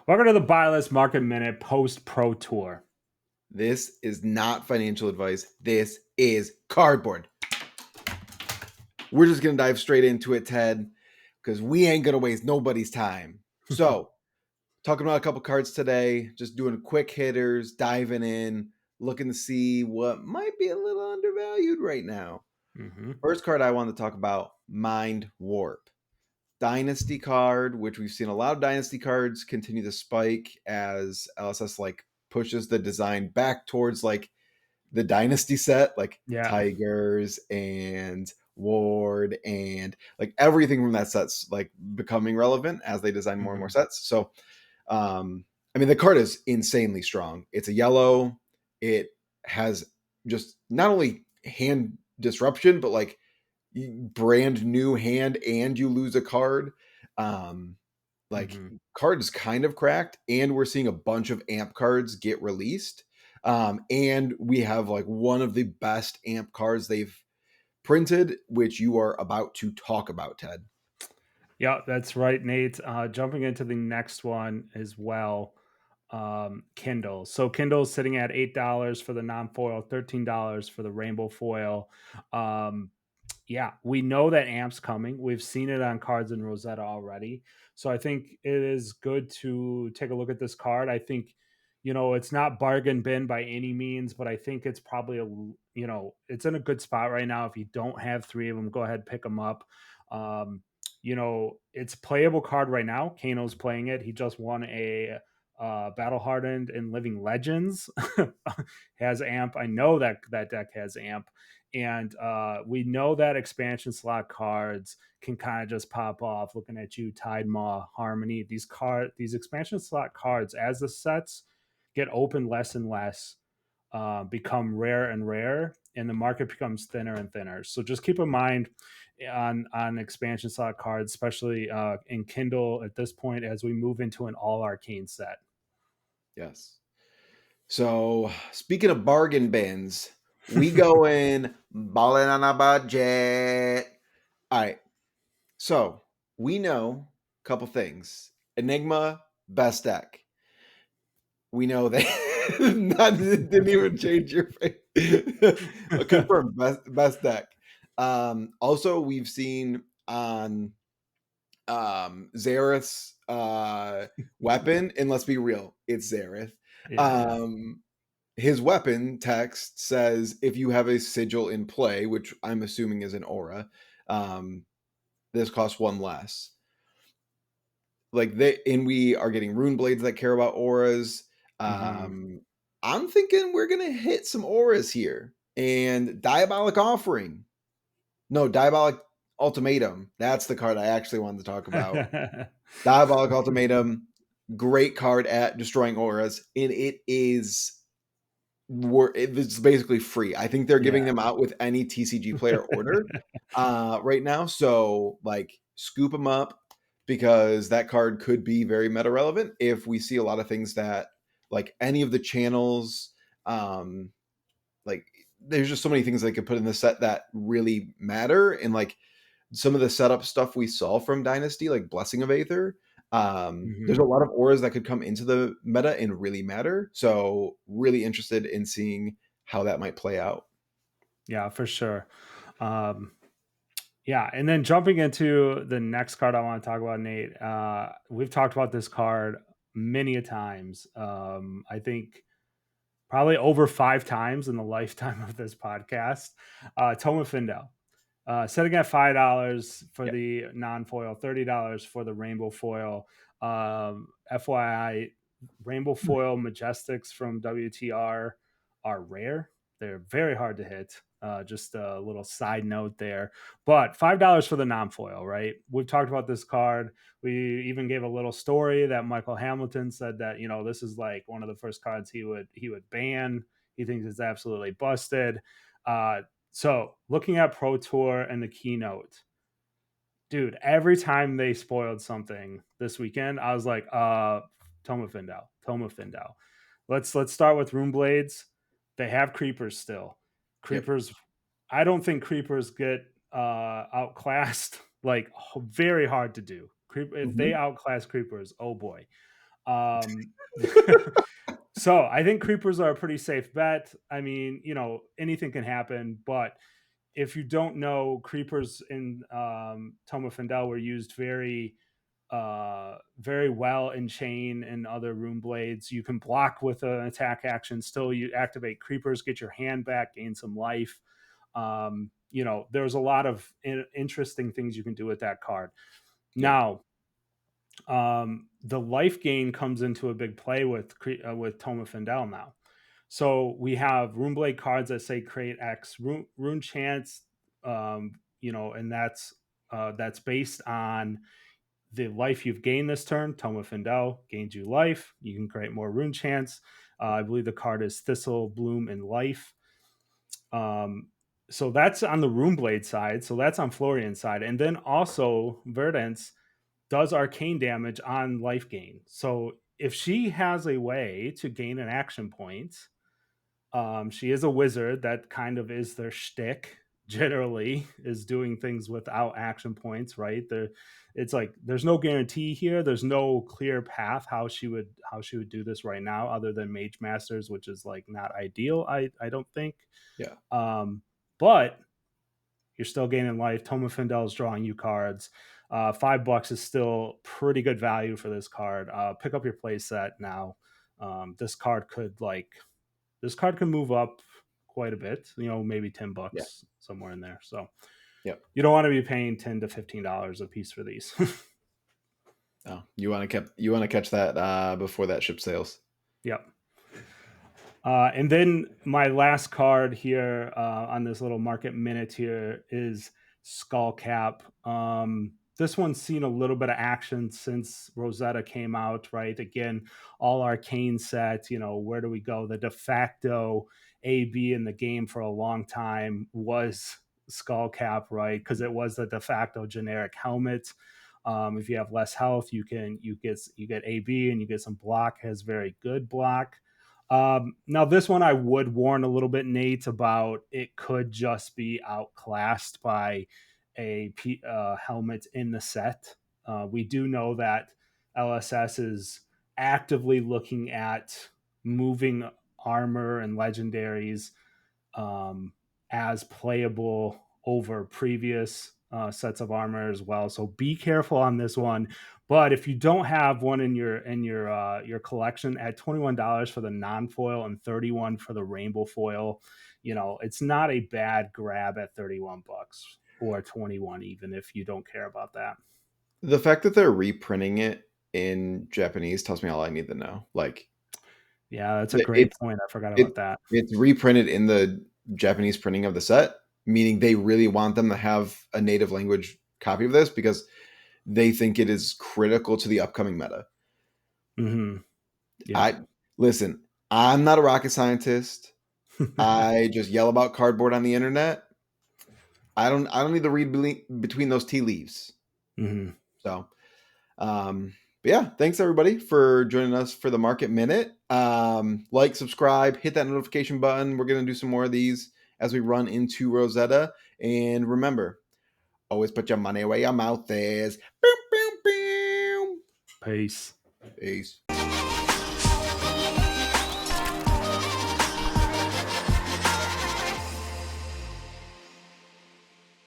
Welcome to the Buylist Market Minute post Pro Tour. This is not financial advice. This is cardboard. We're just going to dive straight into it, Ted, because we ain't going to waste nobody's time. So, talking about a couple cards today, just doing quick hitters, diving in, looking to see what might be a little undervalued right now. First card I want to talk about, Mindwarp. Dynasty card, which we've seen a lot of dynasty cards continue to spike as LSS pushes the design back towards the dynasty set, like Yeah. Tigers and Ward and everything from that set's becoming relevant as they design more and more sets. So the card is insanely strong. It's a yellow. It has just not only hand disruption, but brand new hand, and you lose a card. Card is kind of cracked, and we're seeing a bunch of amp cards get released. And we have one of the best amp cards they've printed, which you are about to talk about, Ted. Yeah, that's right, Nate. Jumping into the next one as well, Kindall. So Kindle's sitting at $8 for the non-foil, $13 for the rainbow foil. Yeah, we know that amp's coming. We've seen it on cards in Rosetta already. So I think it is good to take a look at this card. I think, it's not bargain bin by any means, but I think it's probably it's in a good spot right now. If you don't have three of them, go ahead, pick them up. It's playable card right now. Kano's playing it. He just won a Battle Hardened and Living Legends. Has amp. I know that deck has amp. And we know that expansion slot cards can kind of just pop off. Looking at you, Tide Maw, Harmony. These expansion slot cards, as the sets get open less and less, become rare and rare, and the market becomes thinner and thinner. So just keep in mind on expansion slot cards, especially in Kindle at this point, as we move into an all arcane set. Yes. So speaking of bargain bins, we go in balling on a budget. All right. So we know a couple things. Enigma, best deck. We know that that didn't even change your face. Confirmed, best deck. Also, we've seen on Zareth's weapon, and let's be real, it's Zareth. Yeah. His weapon text says if you have a sigil in play, which I'm assuming is an aura, this costs one less. We are getting rune blades that care about auras. I'm thinking we're gonna hit some auras here. And diabolic offering. No, diabolic ultimatum. That's the card I actually wanted to talk about. Diabolic ultimatum, great card at destroying auras, and it's basically free. I think they're giving them out with any TCG player order right now. So scoop them up, because that card could be very meta relevant if we see a lot of things that any of the channels, there's just so many things they could put in the set that really matter. And some of the setup stuff we saw from Dynasty, like Blessing of Aether, there's a lot of auras that could come into the meta and really matter. So really interested in seeing how that might play out. Yeah, for sure. Yeah, and then jumping into the next card I want to talk about, Nate. We've talked about this card many a times. I think probably over 5 times in the lifetime of this podcast. Toma fendel. Setting at $5 for the non-foil, $30 for the rainbow foil. FYI, rainbow foil majestics from WTR are rare. They're very hard to hit. Just a little side note there. But $5 for the non-foil, right? We've talked about this card. We even gave a little story that Michael Hamilton said that, this is one of the first cards he would ban. He thinks it's absolutely busted. So looking at Pro Tour and the Keynote, dude, every time they spoiled something this weekend, I was like, Toma fendel. Let's start with Rune Blades. They have creepers still. Creepers, yep. I don't think creepers get outclassed. Very hard to do. If they outclass creepers, oh boy. Um, so I think creepers are a pretty safe bet. I mean, anything can happen, but if you don't know, creepers in Toma Fendel were used very well in chain and other rune blades. You can block with an attack action, still you activate creepers, get your hand back, gain some life. There's a lot of interesting things you can do with that card. Yeah. Now, the life gain comes into a big play with Toma Fendel now. So we have Runeblade cards that say create X rune chance, and that's based on the life you've gained this turn. Toma Fendel gains you life. You can create more rune chance. I believe the card is Thistle, Bloom, and Life. So that's on the Runeblade side. So that's on Florian's side. And then also Verdance does arcane damage on life gain. So if she has a way to gain an action point, she is a wizard. That kind of is their shtick. Generally, is doing things without action points, right? It's like there's no guarantee here. There's no clear path how she would do this right now, other than Mage Masters, which is like not ideal. I don't think. Yeah. But you're still gaining life. Toma Fendel is drawing you cards. $5 is still pretty good value for this card. Pick up your play set now. This card could move up quite a bit. Maybe Yeah. $10 somewhere in there. So Yep. you don't want to be paying $10 to $15 a piece for these. Oh, you want to catch that before that ship sails. Yep. And then my last card here on this little market minute here is Skullcap. This one's seen a little bit of action since Rosetta came out, right? Again, all arcane set, where do we go? The de facto AB in the game for a long time was Skullcap, right? Because it was the de facto generic helmet. If you have less health, you get AB and you get some block. Has very good block. Now, this one I would warn a little bit, Nate, about it could just be outclassed by a helmet in the set. We do know that LSS is actively looking at moving armor and legendaries as playable over previous sets of armor as well. So be careful on this one. But if you don't have one in your collection, at $21 for the non-foil and 31 for the rainbow foil, it's not a bad grab at $31 or 21, even if you don't care about that. The fact that they're reprinting it in Japanese tells me all I need to know. Like, Yeah, that's a great it's point. I forgot it about that. it's reprinted in the Japanese printing of the set, meaning they really want them to have a native language copy of this because they think it is critical to the upcoming meta. Mm-hmm. Yeah. I listen, I'm not a rocket scientist. I just yell about cardboard on the internet. I don't need to read between those tea leaves. Mm-hmm. So, but yeah, thanks everybody for joining us for the market minute. Like, subscribe, hit that notification button. We're gonna do some more of these as we run into Rosetta. And remember, always put your money where your mouth is. Boom, boom, boom. Peace. Peace.